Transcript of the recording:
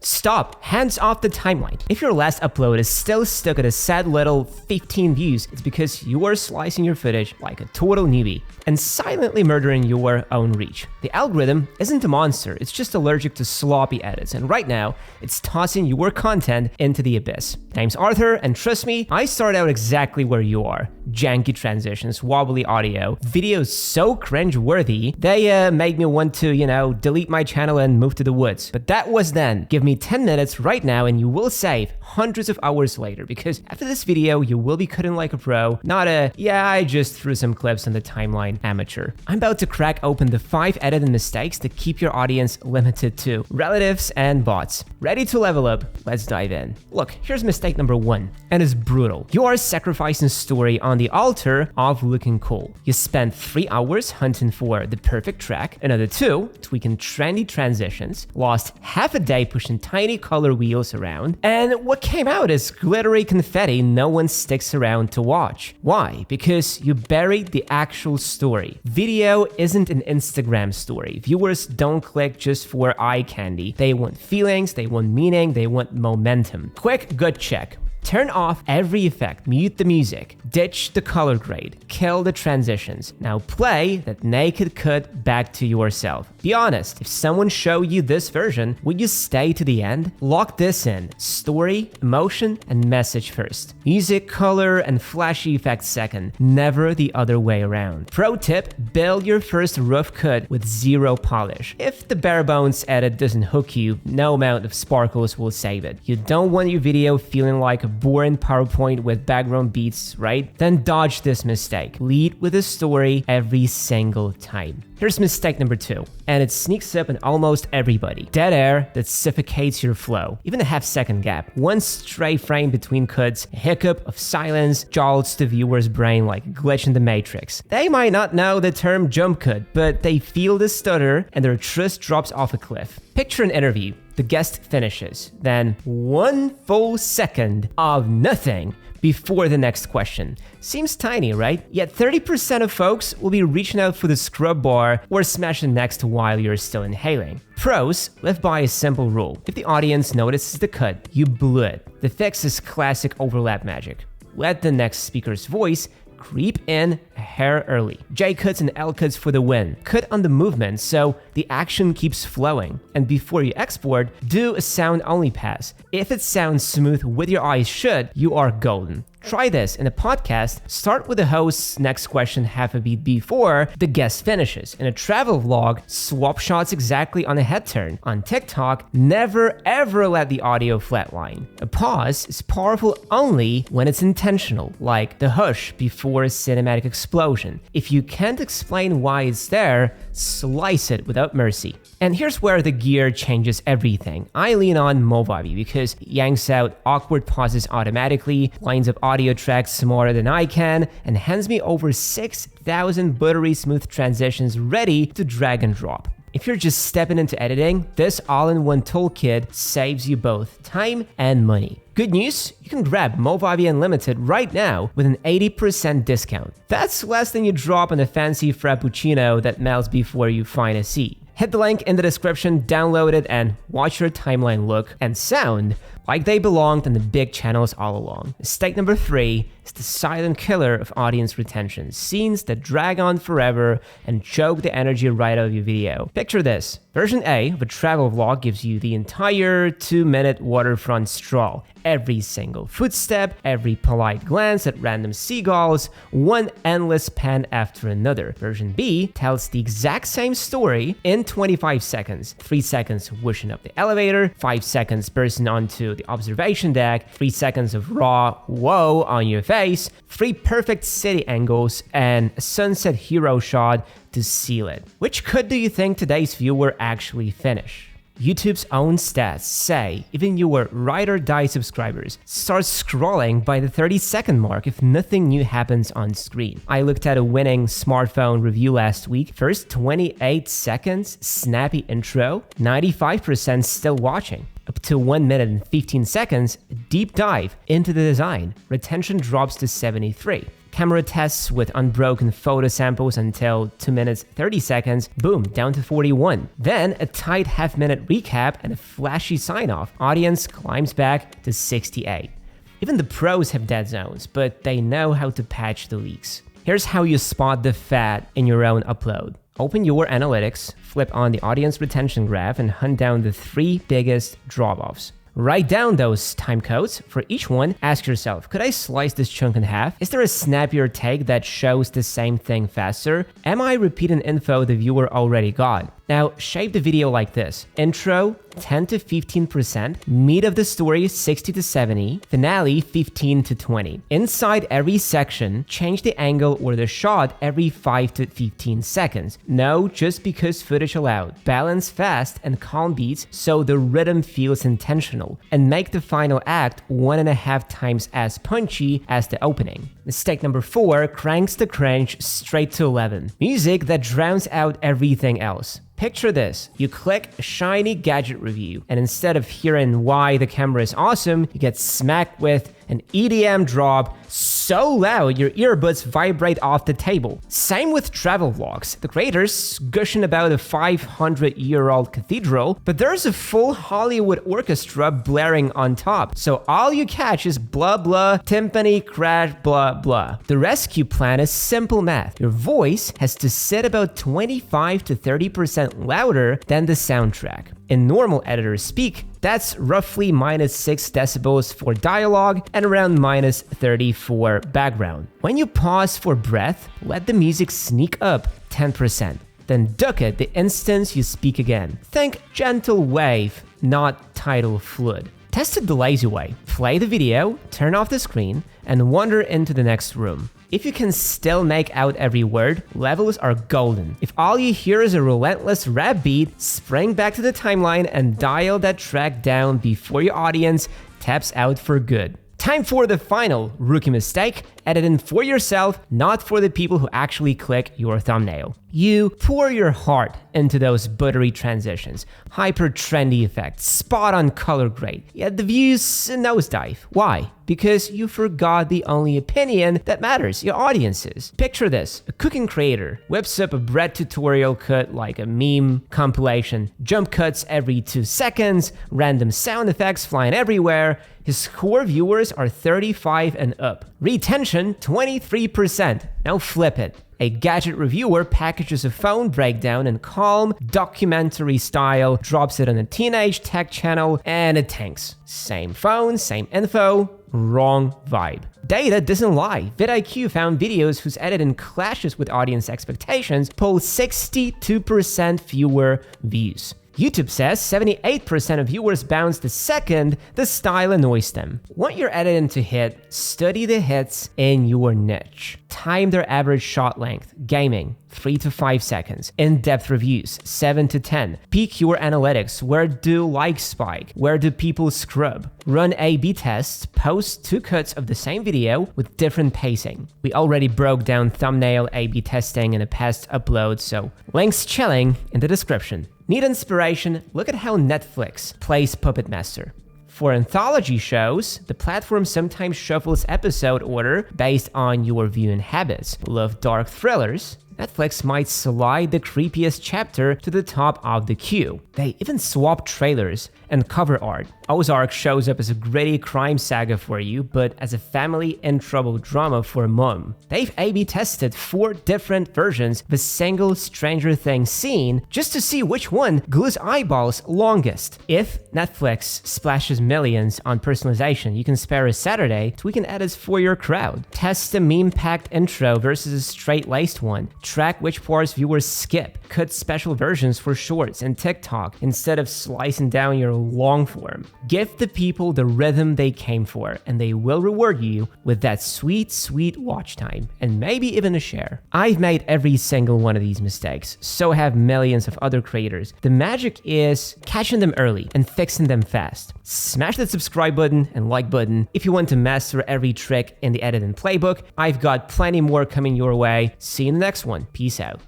Stop! Hands off the timeline. If your last upload is still stuck at a sad little 15 views, it's because you are slicing your footage like a total newbie and silently murdering your own reach. The algorithm isn't a monster, it's just allergic to sloppy edits, and right now, it's tossing your content into the abyss. Name's Arthur, and trust me, I started out exactly where you are. Janky transitions, wobbly audio, videos so cringe-worthy, they made me want to, delete my channel and move to the woods. But that was then. Give me 10 minutes right now and you will save hundreds of hours later, because after this video, you will be cutting like a pro, not a, I just threw some clips on the timeline amateur. I'm about to crack open the 5 editing mistakes that keep your audience limited to relatives and bots. Ready to level up? Let's dive in. Look, here's mistake number 1, and it's brutal. You are sacrificing story on the altar of looking cool. You spent 3 hours hunting for the perfect track, another 2 tweaking trendy transitions, lost half a day pushing tiny color wheels around, and what came out is glittery confetti no one sticks around to watch. Why? Because you buried the actual story. Video isn't an Instagram story. Viewers don't click just for eye candy. They want feelings, they want meaning, they want momentum. Quick gut check. Turn off every effect, mute the music, ditch the color grade, kill the transitions. Now play that naked cut back to yourself. Be honest, if someone showed you this version, would you stay to the end? Lock this in. Story, emotion, and message first. Music, color, and flashy effects second. Never the other way around. Pro tip, build your first rough cut with zero polish. If the bare bones edit doesn't hook you, no amount of sparkles will save it. You don't want your video feeling like a boring PowerPoint with background beats, right? Then dodge this mistake. Lead with a story every single time. Here's mistake number 2, and it sneaks up on almost everybody. Dead air that suffocates your flow. Even a half-second gap. One stray frame between cuts, a hiccup of silence jolts the viewer's brain like a glitch in the Matrix. They might not know the term jump cut, but they feel the stutter and their trust drops off a cliff. Picture an interview. The guest finishes, then 1 full second of nothing before the next question. Seems tiny, right? Yet 30% of folks will be reaching out for the scrub bar or smashing next while you're still inhaling. Pros live by a simple rule. If the audience notices the cut, you blew it. The fix is classic overlap magic. Let the next speaker's voice creep in a hair early. J cuts and L cuts for the win. Cut on the movement so the action keeps flowing. And before you export, do a sound only pass. If it sounds smooth with your eyes shut, you are golden. Try this in a podcast. Start with the host's next question half a beat before the guest finishes. In a travel vlog, swap shots exactly on a head turn. On TikTok, never ever let the audio flatline. A pause is powerful only when it's intentional, like the hush before a cinematic explosion. If you can't explain why it's there, slice it without mercy. And here's where the gear changes everything. I lean on Movavi because it yanks out awkward pauses automatically, lines up audio tracks smarter than I can, and hands me over 6,000 buttery smooth transitions ready to drag and drop. If you're just stepping into editing, this all-in-one toolkit saves you both time and money. Good news, you can grab Movavi Unlimited right now with an 80% discount. That's less than you drop on a fancy frappuccino that melts before you find a seat. Hit the link in the description, download it, and watch your timeline look and sound like they belonged on the big channels all along. Mistake number 3 is the silent killer of audience retention. Scenes that drag on forever and choke the energy right out of your video. Picture this. Version A of a travel vlog gives you the entire 2-minute waterfront stroll. Every single footstep, every polite glance at random seagulls, one endless pan after another. Version B tells the exact same story in 25 seconds. 3 seconds whooshing up the elevator, 5 seconds bursting onto the observation deck, 3 seconds of raw whoa on your face, 3 perfect city angles, and a sunset hero shot to seal it. Which cut do you think today's viewer actually finish? YouTube's own stats say even your ride or die subscribers start scrolling by the 30-second mark if nothing new happens on screen. I looked at a winning smartphone review last week. First 28 seconds, snappy intro, 95% still watching. Up to 1 minute and 15 seconds, deep dive into the design. Retention drops to 73. Camera tests with unbroken photo samples until 2 minutes 30 seconds, boom, down to 41. Then a tight half-minute recap and a flashy sign-off. Audience climbs back to 68. Even the pros have dead zones, but they know how to patch the leaks. Here's how you spot the fat in your own upload. Open your analytics, flip on the audience retention graph, and hunt down the 3 biggest drop-offs. Write down those time codes. For each one, ask yourself, could I slice this chunk in half? Is there a snappier take that shows the same thing faster? Am I repeating info the viewer already got? Now, shape the video like this. Intro, 10 to 15%, meat of the story, 60 to 70, finale, 15 to 20. Inside every section, change the angle or the shot every 5 to 15 seconds. No, just because footage allowed. Balance fast and calm beats so the rhythm feels intentional, and make the final act 1.5 times as punchy as the opening. Mistake number 4, cranks the cringe straight to 11. Music that drowns out everything else. Picture this, you click a shiny gadget review, and instead of hearing why the camera is awesome, you get smacked with an EDM drop so loud your earbuds vibrate off the table. Same with travel vlogs. The creators gushing about a 500-year-old cathedral, but there's a full Hollywood orchestra blaring on top. So all you catch is blah blah, timpani, crash, blah blah. The rescue plan is simple math. Your voice has to sit about 25 to 30% louder than the soundtrack. In normal editor speak, that's roughly -6 decibels for dialogue and around -30 for background. When you pause for breath, let the music sneak up 10%. Then duck it the instant you speak again. Think gentle wave, not tidal flood. Test it the lazy way. Play the video, turn off the screen, and wander into the next room. If you can still make out every word, levels are golden. If all you hear is a relentless rap beat, spring back to the timeline and dial that track down before your audience taps out for good. Time for the final rookie mistake. Editing for yourself, not for the people who actually click your thumbnail. You pour your heart into those buttery transitions, hyper trendy effects, spot on color grade, yet the views nosedive. Why? Because you forgot the only opinion that matters, your audience's. Picture this, a cooking creator whips up a bread tutorial cut like a meme compilation, jump cuts every 2 seconds, random sound effects flying everywhere. His core viewers are 35 and up. Retention 23%. Now flip it. A gadget reviewer packages a phone breakdown in calm, documentary style, drops it on a teenage tech channel, and it tanks. Same phone, same info, wrong vibe. Data doesn't lie. vidIQ found videos whose editing clashes with audience expectations pull 62% fewer views. YouTube says 78% of viewers bounce the second the style annoys them. Want your editing to hit? Study the hits in your niche. Time their average shot length. Gaming, 3 to 5 seconds. In-depth reviews, 7 to 10. Peek your analytics. Where do likes spike? Where do people scrub? Run A/B tests. Post 2 cuts of the same video with different pacing. We already broke down thumbnail A/B testing in a past upload, so links chilling in the description. Need inspiration? Look at how Netflix plays Puppet Master. For anthology shows, the platform sometimes shuffles episode order based on your viewing habits. Love dark thrillers? Netflix might slide the creepiest chapter to the top of the queue. They even swap trailers and cover art. Ozark shows up as a gritty crime saga for you, but as a family in trouble drama for mom. They've A/B tested 4 different versions of a single Stranger Things scene just to see which one glues eyeballs longest. If Netflix splashes millions on personalization, you can spare a Saturday, tweaking edits for your crowd. Test a meme-packed intro versus a straight-laced one. Track which parts viewers skip. Cut special versions for shorts and TikTok instead of slicing down your long form. Give the people the rhythm they came for, and they will reward you with that sweet, sweet watch time, and maybe even a share. I've made every single one of these mistakes, so have millions of other creators. The magic is catching them early and fixing them fast. Smash that subscribe button and like button if you want to master every trick in the editing playbook. I've got plenty more coming your way. See you in the next one. Peace out.